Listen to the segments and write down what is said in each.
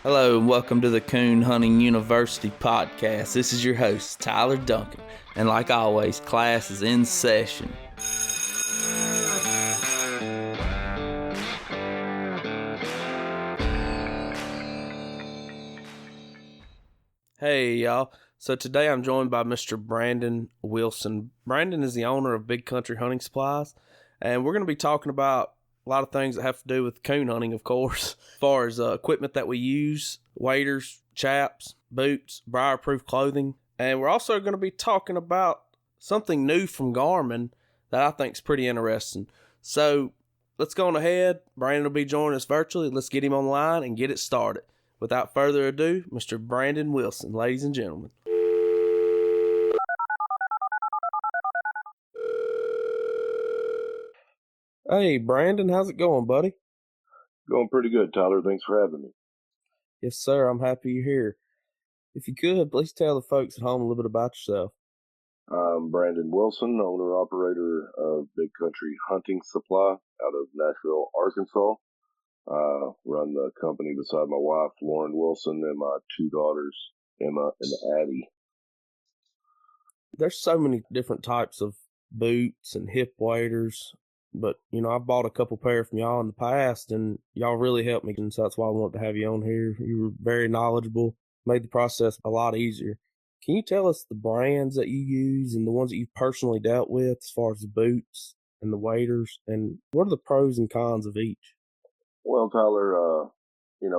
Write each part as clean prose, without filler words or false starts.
Hello and welcome to the Coon Hunting University podcast. This is your host, Tyler Duncan, and like always, class is in session. Hey y'all, so today I'm joined by Mr. Brandon Wilson. Brandon is the owner of Big Country Hunting Supplies, and we're going to be talking about a lot of things that have to do with coon hunting, of course, as far as equipment that we use, waders, chaps, boots, briar-proof clothing. And we're also going to be talking about something new from Garmin that I think is pretty interesting. So let's go on ahead. Brandon will be joining us virtually. Let's get him on the line and get it started. Without further ado, Mr. Brandon Wilson, ladies and gentlemen. Hey, Brandon, how's it going, buddy? Going pretty good, Tyler. Thanks for having me. Yes, sir. I'm happy you're here. If you could, please tell the folks at home a little bit about yourself. I'm Brandon Wilson, owner-operator of Big Country Hunting Supply out of Nashville, Arkansas. Run the company beside my wife, Lauren Wilson, and my two daughters, Emma and Addie. There's so many different types of boots and hip waders, but, I've bought a couple pair from y'all in the past, and y'all really helped me, and so that's why I wanted to have you on here. You were very knowledgeable, made the process a lot easier. Can you tell us the brands that you use and the ones that you've personally dealt with as far as the boots and the waders, and what are the pros and cons of each? Well, Tyler,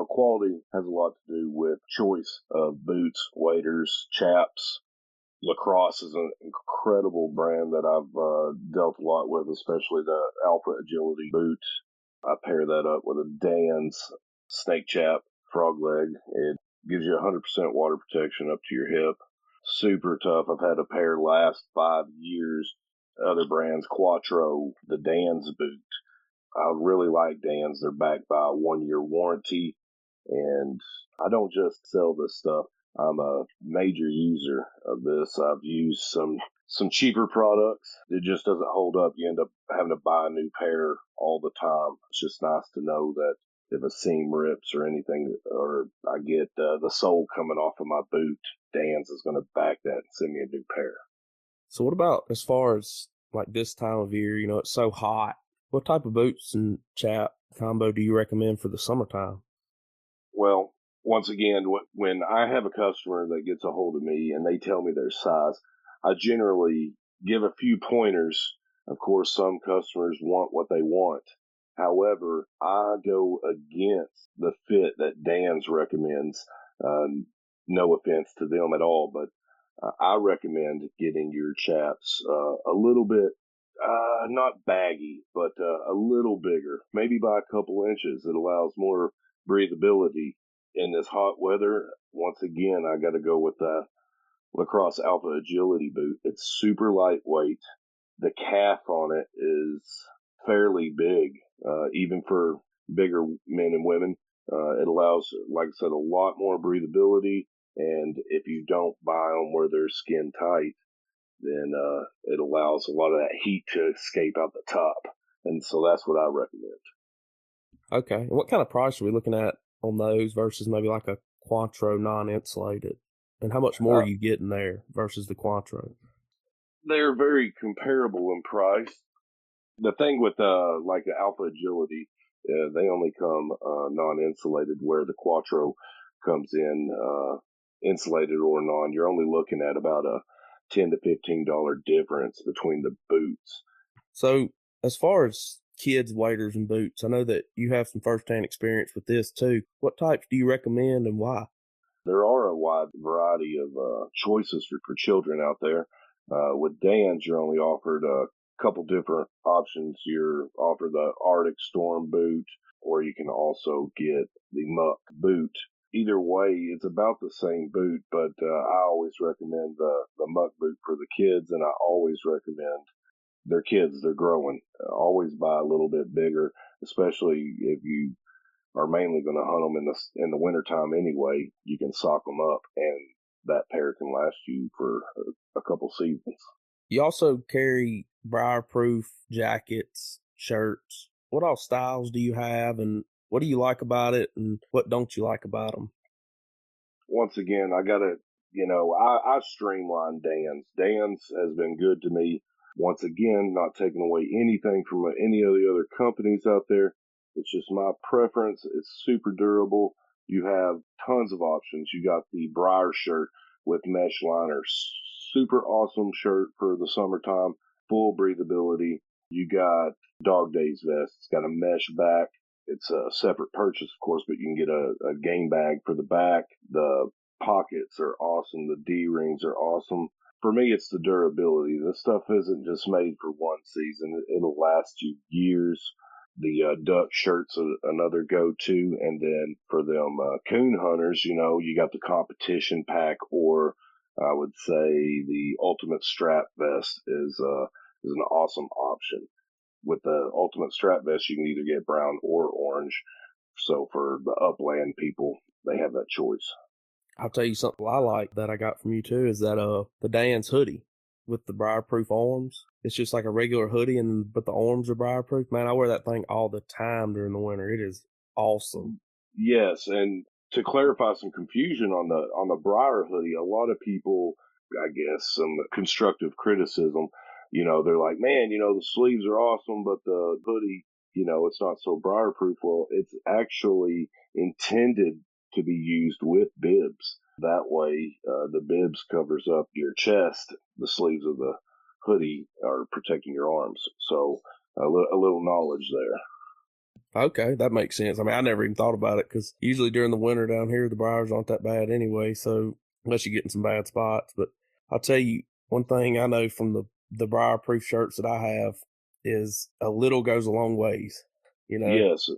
quality has a lot to do with choice of boots, waders, chaps. Lacrosse is an incredible brand that I've dealt a lot with, especially the Alpha Agility boot. I pair that up with a Dan's snake chap frog leg. It gives you 100% water protection up to your hip. Super tough. I've had a pair last 5 years. Other brands, Quattro, the Dan's boot. I really like Dan's. They're backed by a 1-year warranty. And I don't just sell this stuff. I'm a major user of this. I've used some cheaper products. It just doesn't hold up. You end up having to buy a new pair all the time. It's just nice to know that if a seam rips or anything, or I get the sole coming off of my boot, Dan's is going to back that and send me a new pair. So what about as far as like this time of year, it's so hot. What type of boots and chap combo do you recommend for the summertime? Well, once again, when I have a customer that gets a hold of me and they tell me their size, I generally give a few pointers. Of course, some customers want what they want. However, I go against the fit that Dan's recommends. No offense to them at all, but I recommend getting your chaps a little bit, not baggy, but a little bigger, maybe by a couple inches. It allows more breathability in this hot weather. Once again, I got to go with the Lacrosse Alpha Agility boot. It's super lightweight. The calf on it is fairly big, even for bigger men and women. It allows, like I said, a lot more breathability. And if you don't buy them where they're skin tight, then it allows a lot of that heat to escape out the top. And so that's what I recommend. Okay. And what kind of price are we looking at on those versus maybe like a Quattro non-insulated? And how much more are you getting there versus the Quattro? They're very comparable in price. The thing with like the Alpha Agility, they only come non-insulated, where the Quattro comes in insulated or non. You're only looking at about a $10 to $15 difference between the boots. So as far as kids' waders and boots, I know that you have some first-hand experience with this too. What types do you recommend and why? There are a wide variety of choices for children out there. With Dan's, you're only offered a couple different options. You're offered the Arctic Storm boot, or you can also get the Muck boot. Either way, it's about the same boot, but I always recommend the Muck boot for the kids, and I always recommend their kids. They're growing. Always buy a little bit bigger, especially if you are mainly going to hunt them in the wintertime anyway. You can sock them up, and that pair can last you for a couple seasons. You also carry briar-proof jackets shirts. What all styles do you have, and what do you like about it, and what don't you like about them? Once again, I got to, I streamline Dan's. Dan's has been good to me. Once again, not taking away anything from any of the other companies out there. It's just my preference. It's super durable. You have tons of options. You got the Briar shirt with mesh liners. Super awesome shirt for the summertime. Full breathability. You got Dog Days vest. It's got a mesh back. It's a separate purchase, of course, but you can get a game bag for the back. The pockets are awesome. The D-rings are awesome. For me, it's the durability. This stuff isn't just made for one season. It'll last you years. The duck shirt's another go-to. And then for them coon hunters, you got the competition pack, or I would say the ultimate strap vest is an awesome option. With the ultimate strap vest, you can either get brown or orange. So for the upland people, they have that choice. I'll tell you something I like that I got from you too is that the Dan's hoodie with the briar-proof arms. It's just like a regular hoodie, but the arms are briar-proof. Man, I wear that thing all the time during the winter. It is awesome. Yes, and to clarify some confusion on the briar hoodie, a lot of people, I guess, some constructive criticism. They're like, man, the sleeves are awesome, but the hoodie, it's not so briar proof. Well, it's actually intended to be used with bibs. That way, the bibs covers up your chest. The sleeves of the hoodie are protecting your arms. So a little knowledge there. Okay, that makes sense. I mean, I never even thought about it because usually during the winter down here, the briars aren't that bad anyway. So unless you get in some bad spots, but I'll tell you one thing I know from the briar-proof shirts that I have is a little goes a long ways. Yes.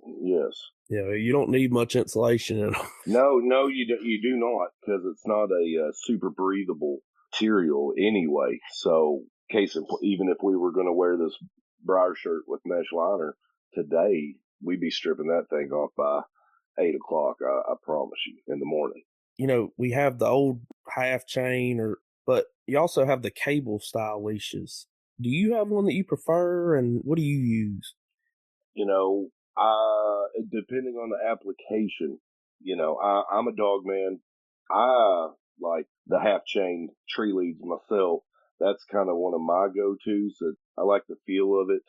Yeah, you don't need much insulation in them. No, you do not, because it's not a super breathable material anyway. So, even if we were going to wear this briar shirt with mesh liner today, we'd be stripping that thing off by 8 o'clock. I promise you, in the morning. We have the old half chain, but you also have the cable style leashes. Do you have one that you prefer, and what do you use? Depending on the application, I'm a dog man. I like the half chain tree leads myself. That's kind of one of my go-tos. I like the feel of it.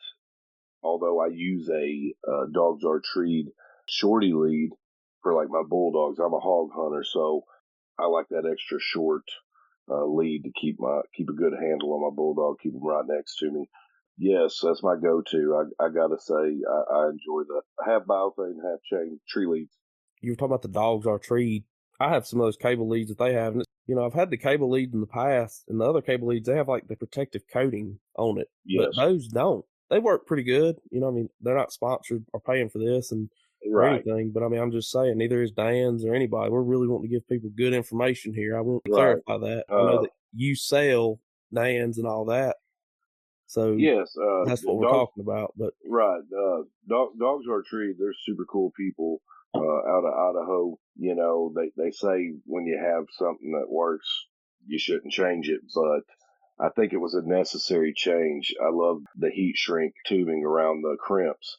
Although I use a Dogs Are Treed shorty lead for like my bulldogs. I'm a hog hunter, so I like that extra short lead to keep a good handle on my bulldog, keep him right next to me. Yes, that's my go-to. I gotta say, I enjoy the half biophane, half chain tree leads. You were talking about the Dogs Are Treed. I have some of those cable leads that they have, and I've had the cable lead in the past, and the other cable leads, they have like the protective coating on it, Yes. But those don't. They work pretty good. They're not sponsored or paying for this or anything, but I'm just saying, neither is Dan's or anybody. We're really wanting to give people good information here. I want to clarify that. I know that you sell Dan's and all that. So yes, that's what we're talking about. But right, Dogs Are Treed. They're super cool people out of Idaho. They say when you have something that works, you shouldn't change it, but I think it was a necessary change. I love the heat shrink tubing around the crimps,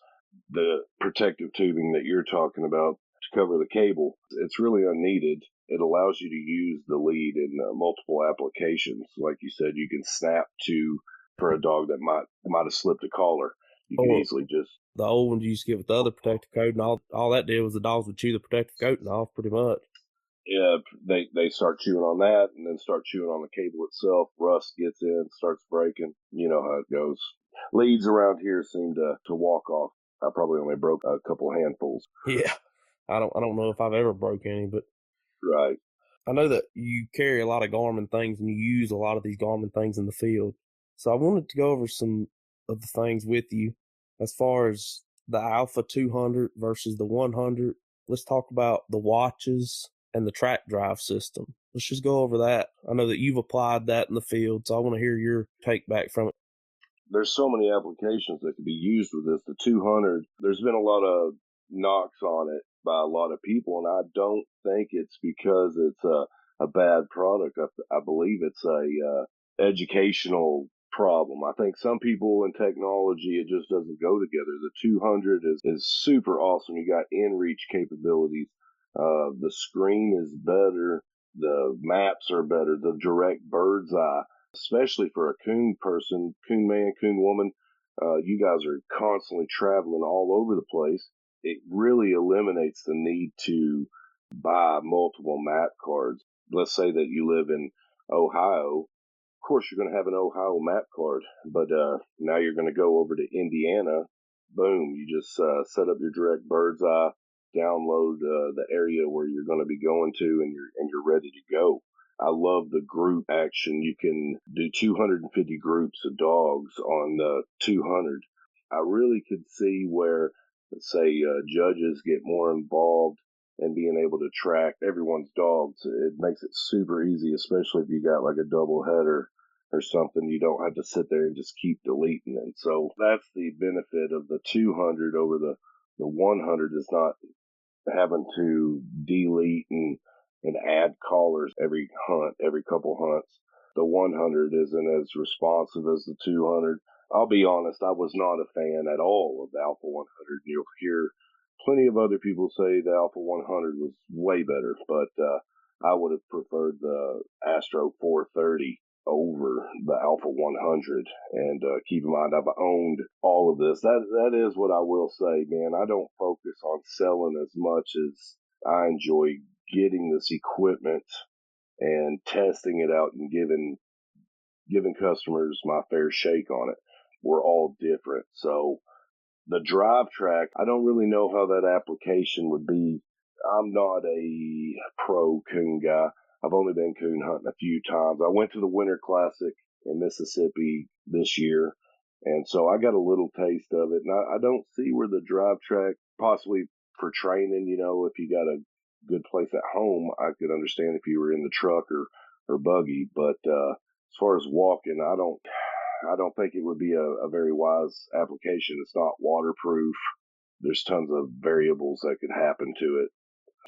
the protective tubing that you're talking about to cover the cable. It's really unneeded. It allows you to use the lead in multiple applications. Like you said, you can snap to for a dog that might have slipped a collar. You can easily just the old ones you used to get with the other protective coat, and all that did was the dogs would chew the protective coating off pretty much. Yeah, they start chewing on that and then start chewing on the cable itself. Rust gets in, starts breaking. You know how it goes. Leads around here seem to walk off. I probably only broke a couple handfuls. Yeah, I don't know if I've ever broke any, but right. I know that you carry a lot of Garmin things and you use a lot of these Garmin things in the field. So I wanted to go over some of the things with you as far as the Alpha 200 versus the 100. Let's talk about the watches and the track drive system. Let's just go over that. I know that you've applied that in the field, so I want to hear your take back from it. There's so many applications that could be used with this. The 200, there's been a lot of knocks on it by a lot of people, and I don't think it's because it's a bad product. I believe it's a educational problem. I think some people in technology, it just doesn't go together. The 200 is super awesome. You got in-reach capabilities. The screen is better. The maps are better. The direct bird's eye, especially for a coon person, coon man, coon woman. You guys are constantly traveling all over the place. It really eliminates the need to buy multiple map cards. Let's say that you live in Ohio. Of course, you're going to have an Ohio map card, but now you're going to go over to Indiana. Boom, you just set up your direct bird's eye, download the area where you're going to be going to, and you're ready to go. I love the group action. You can do 250 groups of dogs on the 200. I really could see where, let's say, judges get more involved and being able to track everyone's dogs. It makes it super easy, especially if you got like a double header or something. You don't have to sit there and just keep deleting. And so that's the benefit of the 200 over the 100, is not having to delete and add callers every hunt, every couple hunts. The 100 isn't as responsive as the 200. I'll be honest, I was not a fan at all of the Alpha 100. You'll hear plenty of other people say the Alpha 100 was way better, but I would have preferred the Astro 430 over the Alpha 100. And keep in mind, I've owned all of this. That is what I will say, man. I don't focus on selling as much as I enjoy getting this equipment and testing it out and giving customers my fair shake on it. We're all different. So the DriveTrack, I don't really know how that application would be. I'm not a pro coon guy. I've only been coon hunting a few times. I went to the Winter Classic in Mississippi this year, and so I got a little taste of it. And I don't see where the DriveTrack, possibly for training, if you got a good place at home, I could understand if you were in the truck or buggy. But as far as walking, I don't think it would be a very wise application. It's not waterproof. There's tons of variables that could happen to it,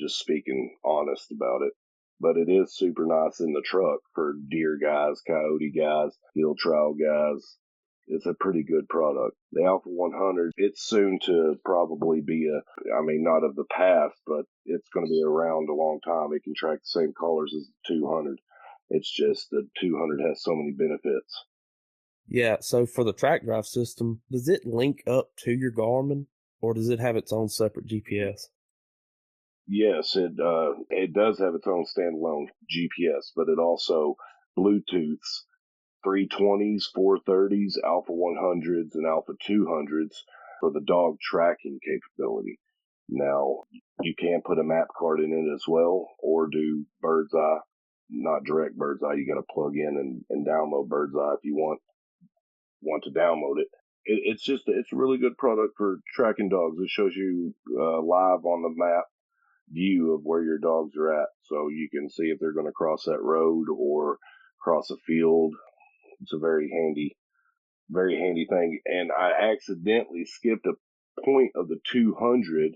just speaking honest about it. But it is super nice in the truck for deer guys, coyote guys, field trial guys. It's a pretty good product. The Alpha 100, it's soon to probably be not of the past, but it's going to be around a long time. It can track the same colors as the 200. It's just the 200 has so many benefits. Yeah, so for the track drive system, does it link up to your Garmin, or does it have its own separate GPS? Yes, it does have its own standalone GPS, but it also Bluetooths 320s, 430s, Alpha 100s, and Alpha 200s for the dog tracking capability. Now, you can put a map card in it as well, or do bird's eye, not direct bird's eye. You got to plug in and download bird's eye if you want to download it. It's a really good product for tracking dogs. It shows you live on the map view of where your dogs are at, so you can see if they're going to cross that road or cross a field. It's a very handy thing. And I accidentally skipped a point of the 200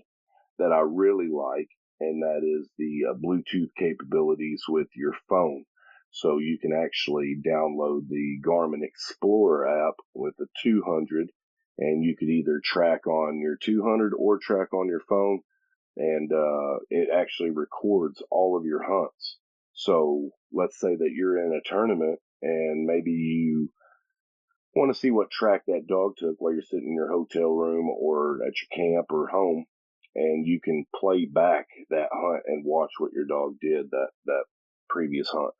that I really like, and that is the Bluetooth capabilities with your phone. So you can actually download the Garmin Explorer app with the 200, and you could either track on your 200 or track on your phone, and it actually records all of your hunts. So let's say that you're in a tournament and maybe you want to see what track that dog took while you're sitting in your hotel room or at your camp or home, and you can play back that hunt and watch what your dog did that previous hunt.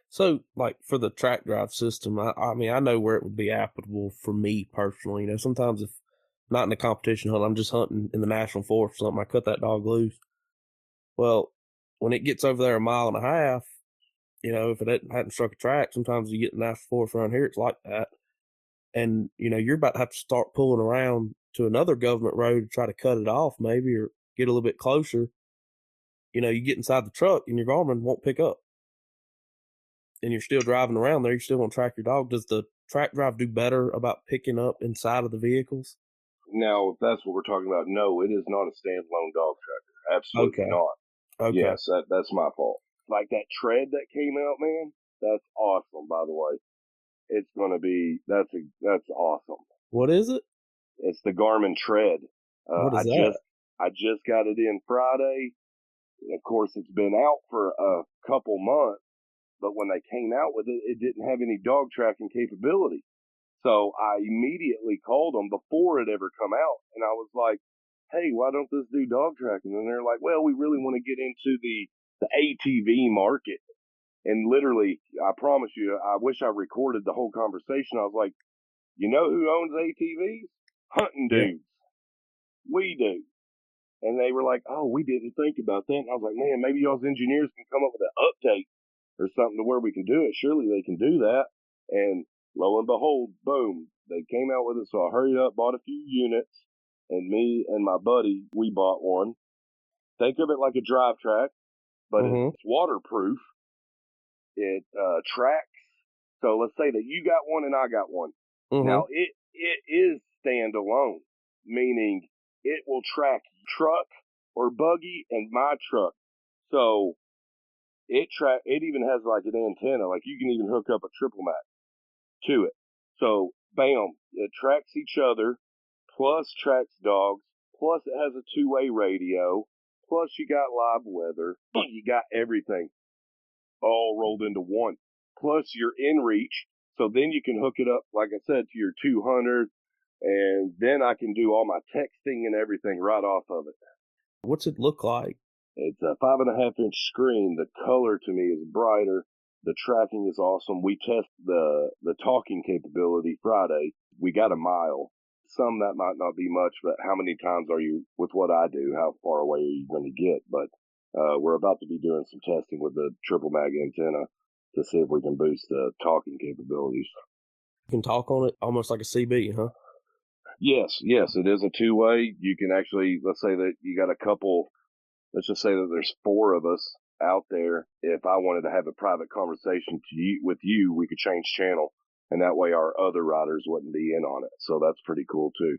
So, like, for the track drive system, I know where it would be applicable for me personally. Sometimes if not in a competition hunt, I'm just hunting in the national forest or something, I cut that dog loose. Well, when it gets over there 1.5 miles, if it hadn't struck a track, sometimes you get in the national forest around here, it's like that. And, you're about to have to start pulling around to another government road to try to cut it off maybe, or get a little bit closer. You get inside the truck and your Garmin won't pick up. And you're still driving around there, you still want to track your dog. Does the track drive do better about picking up inside of the vehicles? Now, if that's what we're talking about, no, it is not a standalone dog tracker. Absolutely not. Okay. Yes, that's my fault. Like that Tread that came out, man, that's awesome, by the way. it's going to be, that's awesome. What is it? It's the Garmin Tread. What is that? I just got it in Friday. Of course, it's been out for a couple months, but when they came out with it, it didn't have any dog tracking capability. So I immediately called them before it ever come out, and I was like, hey, why don't this do dog tracking? And they're like, well, we really want to get into the ATV market. And literally, I promise you, I wish I recorded the whole conversation. I was like, you know who owns ATVs? Hunting dudes. We do. And they were like, oh, we didn't think about that. And I was like, man, maybe y'all's engineers can come up with an update or something to where we can do it. Surely they can do that. And lo and behold, boom, they came out with it. So I hurried up, bought a few units, and me and my buddy, we bought one. Think of it like a DriveTrack, but it's waterproof. It tracks. So let's say that you got one and I got one. Now it is standalone, meaning it will track truck or buggy and my truck. So it even has like an antenna, like you can even hook up a triple mac to it. So bam, it tracks each other, plus tracks dogs, plus it has a two-way radio, plus you got live weather, you got everything all rolled into one. Plus you're in reach, so then you can hook it up, like I said, to your 200, and then I can do all my texting and everything right off of it. What's it look like? It's a 5.5-inch screen. The color to me is brighter. The tracking is awesome. We test the talking capability Friday. We got a mile. Some that might not be much, but how many times are you, with what I do, how far away are you going to get? But we're about to be doing some testing with the triple mag antenna to see if we can boost the talking capabilities. You can talk on it almost like a CB, huh? Yes, it is a two-way. You can actually, let's say that you got a couple, let's just say that there's 4 of us out there. If I wanted to have a private conversation with you, we could change channel, and that way our other riders wouldn't be in on it. So that's pretty cool too.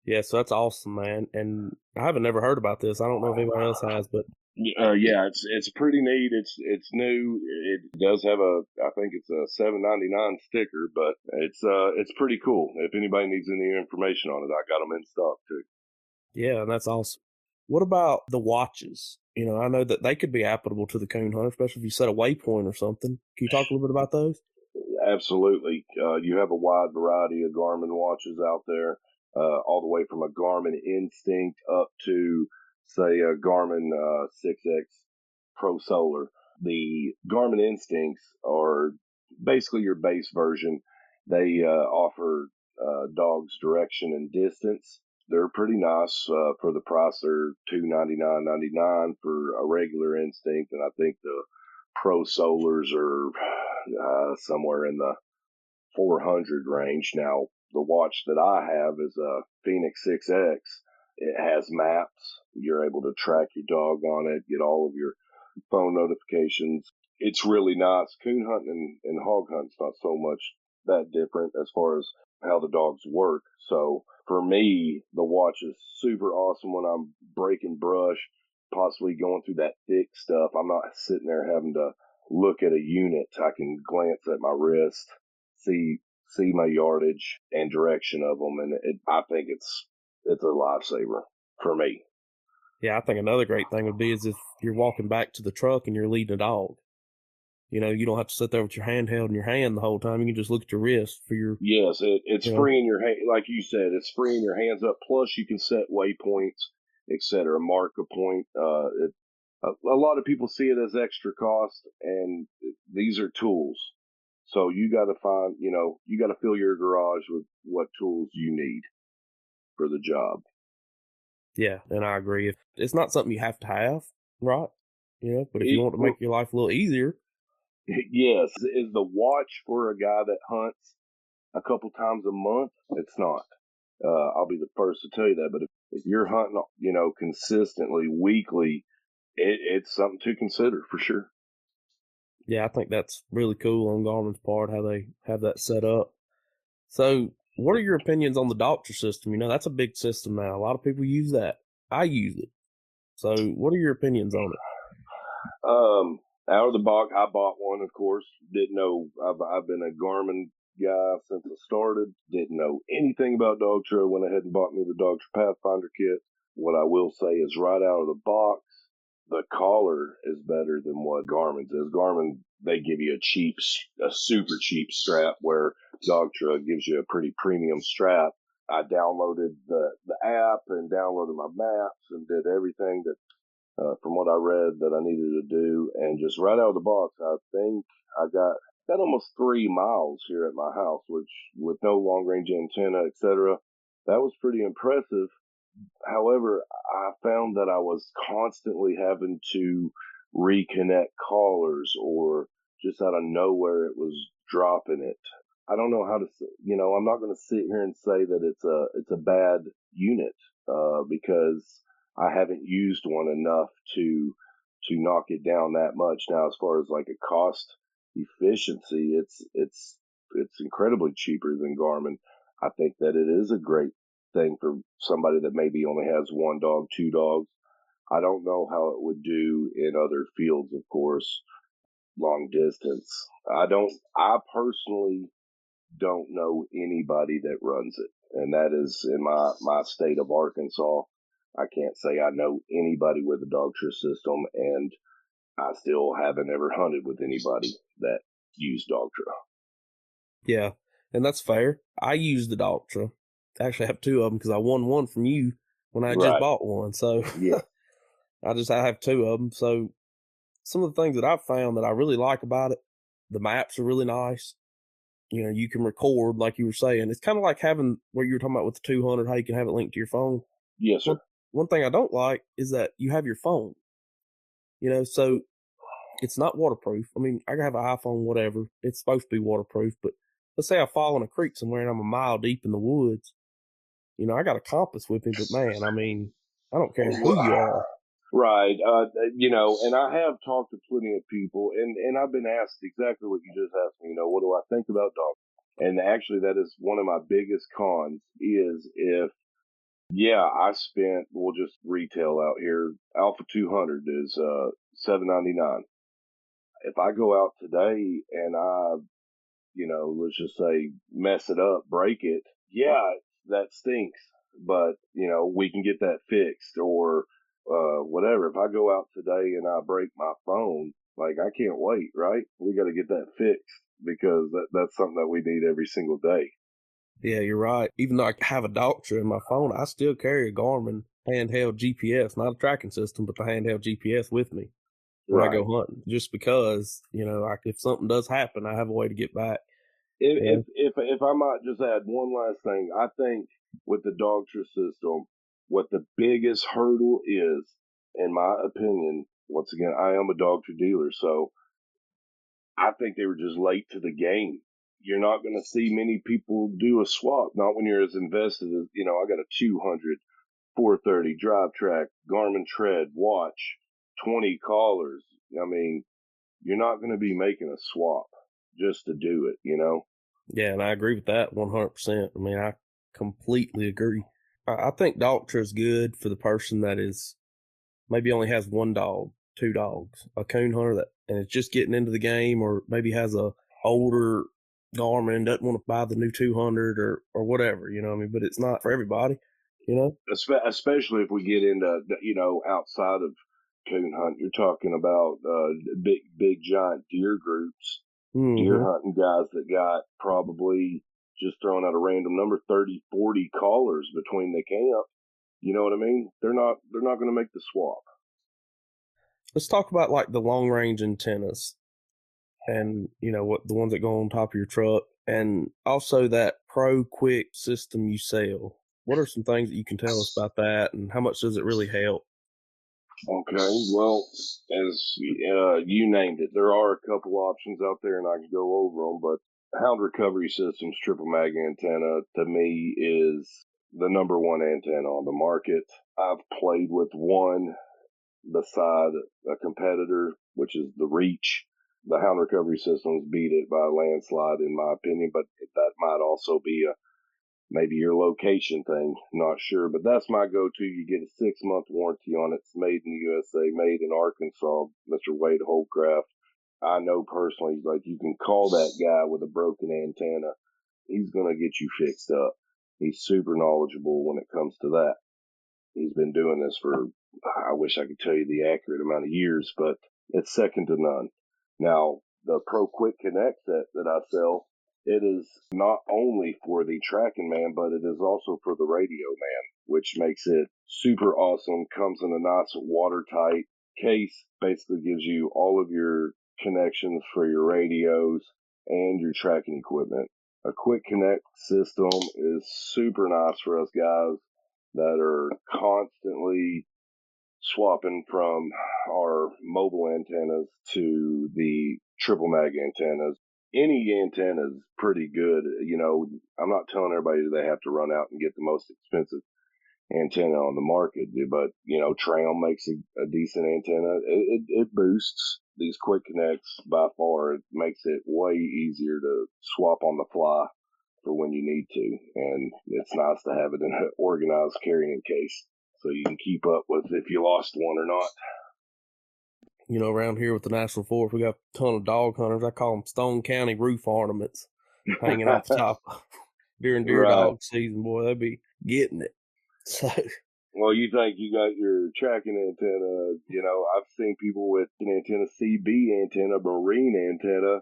Yeah, so that's awesome, man. And I haven't never heard about this. I don't know if anybody else has, but yeah, it's pretty neat. It's new. It does have I think it's a $7.99 sticker, but it's pretty cool. If anybody needs any information on it, I got them in stock too. Yeah, that's awesome. What about the watches? You know, I know that they could be applicable to the coon hunter, especially if you set a waypoint or something. Can you talk a little bit about those? Absolutely. You have a wide variety of Garmin watches out there, all the way from a Garmin Instinct up to, say, a Garmin 6X Pro Solar. The Garmin Instincts are basically your base version. They offer dogs direction and distance. They're pretty nice for the price. They're $299.99 for a regular Instinct, and I think the Pro Solars are somewhere in the 400 range. Now, the watch that I have is a Phoenix 6X. It has maps. You're able to track your dog on it, get all of your phone notifications. It's really nice. Coon hunting and hog hunting's not so much that different as far as how the dogs work. So for me, the watch is super awesome when I'm breaking brush, possibly going through that thick stuff. I'm not sitting there having to look at a unit. I can glance at my wrist, see my yardage and direction of them, and I think it's a lifesaver for me. Yeah, I think another great thing would be is if you're walking back to the truck and you're leading a dog. You know, you don't have to sit there with your hand held in your hand the whole time. You can just look at your wrist for your... Yes, it's freeing your hand, like you said, it's freeing your hands up. Plus, you can set waypoints, etc., mark a point. A lot of people see it as extra cost, and these are tools. So you got to find, you got to fill your garage with what tools you need for the job. Yeah, and I agree. It's not something you have to have, right? You know, but if you want to make your life a little easier. Yes. Is the watch for a guy that hunts a couple times a month? It's not. I'll be the first to tell you that. But if you're hunting, consistently, weekly, it's something to consider for sure. Yeah, I think that's really cool on Garmin's part, how they have that set up. So what are your opinions on the Doctor system? You know, that's a big system now. A lot of people use that. I use it. So what are your opinions on it? Out of the box, I bought one, of course. Didn't know. I've been a Garmin guy since I started. Didn't know anything about dog tread. Went ahead and bought me the dog tread Pathfinder kit. What I will say is right out of the box, the collar is better than what Garmin's is. Garmin, they give you a super cheap strap, where dog tread gives you a pretty premium strap. I downloaded the app and downloaded my maps and did everything that, from what I read, that I needed to do. And just right out of the box, I think I got almost 3 miles here at my house, which with no long range antenna, etc. That was pretty impressive. However, I found that I was constantly having to reconnect collars, or just out of nowhere it was dropping it. I don't know how to, I'm not going to sit here and say that it's a bad unit, because I haven't used one enough to knock it down that much. Now, as far as like a cost efficiency, it's incredibly cheaper than Garmin. I think that it is a great thing for somebody that maybe only has one dog, 2 dogs. I don't know how it would do in other fields, of course, long distance. I personally don't know anybody that runs it. And that is in my state of Arkansas. I can't say I know anybody with a dog tread system, and I still haven't ever hunted with anybody that used dog tread. Yeah, and that's fair. I use the Doctra. Actually, I have 2 of them because I won one from you when I just bought one. So yeah, I have 2 of them. So some of the things that I've found that I really like about it, the maps are really nice. You can record, like you were saying. It's kind of like having what you were talking about with the 200, how you can have it linked to your phone. Yes, sir. One thing I don't like is that you have your phone. So it's not waterproof. I mean, I have an iPhone, whatever. It's supposed to be waterproof, but let's say I fall in a creek somewhere and I'm a mile deep in the woods. I got a compass with me, but man, I mean, I don't care who you are. Right. And I have talked to plenty of people, and I've been asked exactly what you just asked me. What do I think about dogs? And actually, that is one of my biggest cons is we'll just retail out here. Alpha 200 is $7.99. If I go out today and I, let's just say mess it up, break it, yeah, that stinks. But, we can get that fixed, or whatever. If I go out today and I break my phone, like, I can't wait, right? We got to get that fixed, because that's something that we need every single day. Yeah, you're right. Even though I have a Doctra in my phone, I still carry a Garmin handheld GPS, not a tracking system, but the handheld GPS with me when I go hunting, just because, if something does happen, I have a way to get back. If I might just add one last thing, I think with the dog tread system, what the biggest hurdle is, in my opinion, once again, I am a dog tread dealer, so I think they were just late to the game. You're not going to see many people do a swap, not when you're as invested as, I got a 200, 430, DriveTrack, Garmin Tread, watch, 20 collars. I mean, you're not going to be making a swap just to do it, Yeah, and I agree with that 100%. I mean, I completely agree. I think Doctra is good for the person that is maybe only has 1 dog, 2 dogs, a coon hunter and is just getting into the game, or maybe has a older Garmin and doesn't want to buy the new 200 or whatever, but it's not for everybody, Especially if we get into, outside of coon hunt, you're talking about big giant deer groups, deer hunting guys that got probably, just throwing out a random number, 30, 40 callers between the camp. You know what I mean? They're not going to make the swap. Let's talk about like the long range antennas, and what the ones that go on top of your truck, and also that Pro Quick system you sell. What are some things that you can tell us about that, and how much does it really help? Okay, well, as you named it, there are a couple options out there, and I can go over them, but Hound Recovery Systems triple mag antenna, to me, is the number one antenna on the market. I've played with one beside a competitor, which is the Reach. The Hound Recovery Systems beat it by a landslide, in my opinion, but that might also be maybe your location thing, not sure, but that's my go-to. You get a 6-month warranty on it. It's made in the USA, made in Arkansas. Mr. Wade Holcraft, I know personally, like, you can call that guy with a broken antenna he's going to get you fixed up. He's super knowledgeable when it comes to that. He's been doing this for, I wish I could tell you the accurate amount of years, but it's second to none. Now, the Pro Quick Connect set that I sell, it is not only for the tracking man, but it is also for the radio man, which makes it super awesome. Comes in a nice watertight case, basically gives you all of your connections for your radios and your tracking equipment. A quick connect system is super nice for us guys that are constantly swapping from our mobile antennas to the triple mag antennas. Any antenna is pretty good. You know, I'm not telling everybody they have to run out and get the most expensive antenna on the market, but, you know, Tram makes a decent antenna. It boosts these quick connects by far. It makes it way easier to swap on the fly for when you need to. And it's nice to have it in an organized carrying case so you can keep up with if you lost one or not. You know, around here with the National Forest, we got a ton of dog hunters. I call them Stone County roof ornaments hanging off the top during deer dog season. Boy, they'd be getting it. So, well, you think you got your tracking antenna. You know, I've seen people with an antenna, CB antenna, marine antenna. A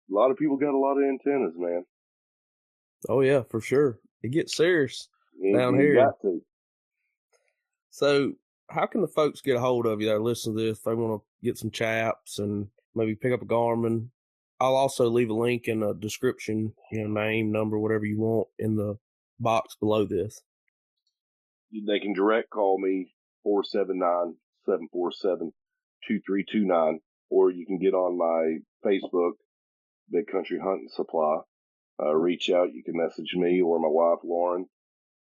lot of people got a lot of antennas, man. Oh, yeah, for sure. It gets serious down you here. Got to. So, how can the folks get a hold of you that are listening to this if they want to get some chaps and maybe pick up a Garmin? I'll also leave a link in the description, you know, name, number, whatever you want in the box below this. They can direct call me 479-747-2329, or you can get on my Facebook, Big Country Hunting Supply. Reach out. You can message me or my wife, Lauren.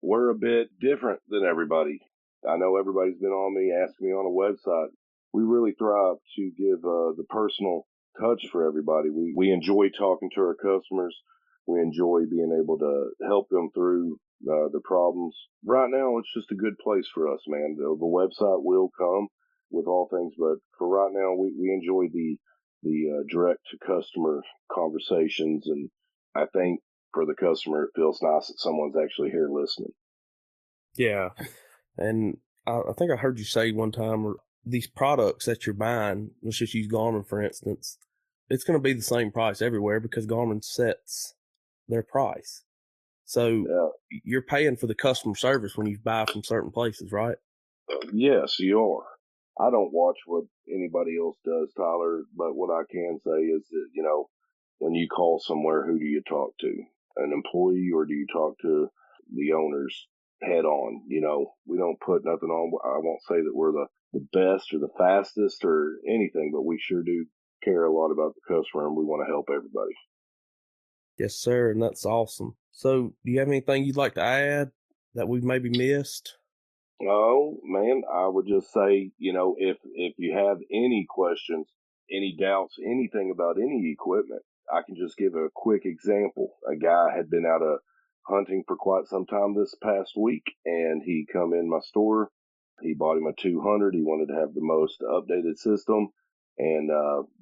We're a bit different than everybody. I know everybody's been on me, asking me on a website. We really thrive to give the personal touch for everybody. We enjoy talking to our customers. We enjoy being able to help them through the problems. Right now, it's just a good place for us, man. The website will come with all things, but for right now, we enjoy the direct-to-customer conversations, and I think for the customer, it feels nice that someone's actually here listening. Yeah, and I think I heard you say one time, these products that you're buying, let's just use Garmin, for instance, it's going to be the same price everywhere because Garmin sets their price. So you're paying for the customer service when you buy from certain places, right? Yes, you are. I don't watch what anybody else does, Tyler, but what I can say is that, you know, when you call somewhere, who do you talk to? An employee, or do you talk to the owners head on? You know, we don't put nothing on. I won't say that we're the best or the fastest or anything, but we sure do care a lot about the customer, and we want to help everybody. Yes, sir, and that's awesome. So, do you have anything you'd like to add that we've maybe missed? Oh, man, I would just say, you know, if you have any questions, any doubts, anything about any equipment, I can just give a quick example. A guy had been out hunting for quite some time this past week, and he come in my store. He bought him a 200. He wanted to have the most updated system, and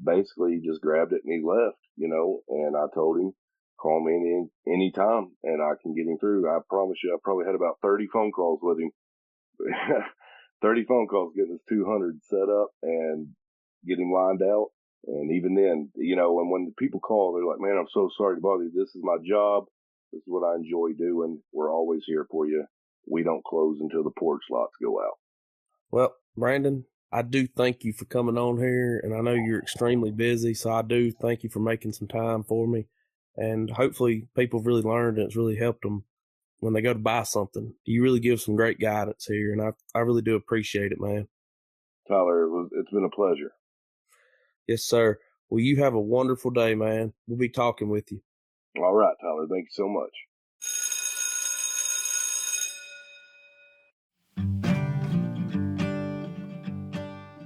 basically he just grabbed it and he left, you know, and I told him, call me any time and I can get him through. I promise you, I probably had about 30 phone calls with him. 30 phone calls getting this 200 set up and get him lined out. And even then, you know, and when the people call, they're like, man, I'm so sorry to bother you. This is my job. This is what I enjoy doing. We're always here for you. We don't close until the porch lights go out. Well, Brandon, I do thank you for coming on here, and I know you're extremely busy, so I do thank you for making some time for me. And hopefully people have really learned and it's really helped them when they go to buy something. You really give some great guidance here, and I really do appreciate it, man. Tyler, it's been a pleasure. Yes, sir. Well, you have a wonderful day, man. We'll be talking with you. All right, Tyler. Thank you so much.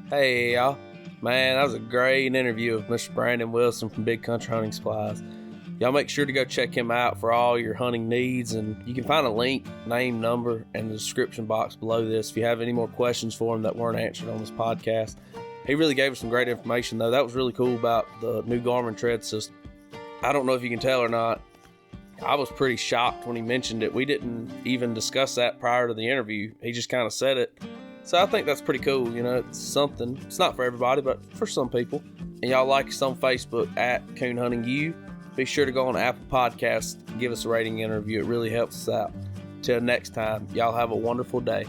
Hey, y'all. Man, that was a great interview with Mr. Brandon Wilson from Big Country Hunting Supplies. Y'all make sure to go check him out for all your hunting needs, and you can find a link, name, number, and the description box below this if you have any more questions for him that weren't answered on this podcast. He really gave us some great information, though. That was really cool about the new Garmin Tread system. I don't know if you can tell or not, I was pretty shocked when he mentioned it. We didn't even discuss that prior to the interview. He just kind of said it. So I think that's pretty cool. You know, it's something. It's not for everybody, but for some people. And y'all like us on Facebook at Coon Hunting U. Be sure to go on Apple Podcasts and give us a rating and review. It really helps us out. Till next time, y'all have a wonderful day.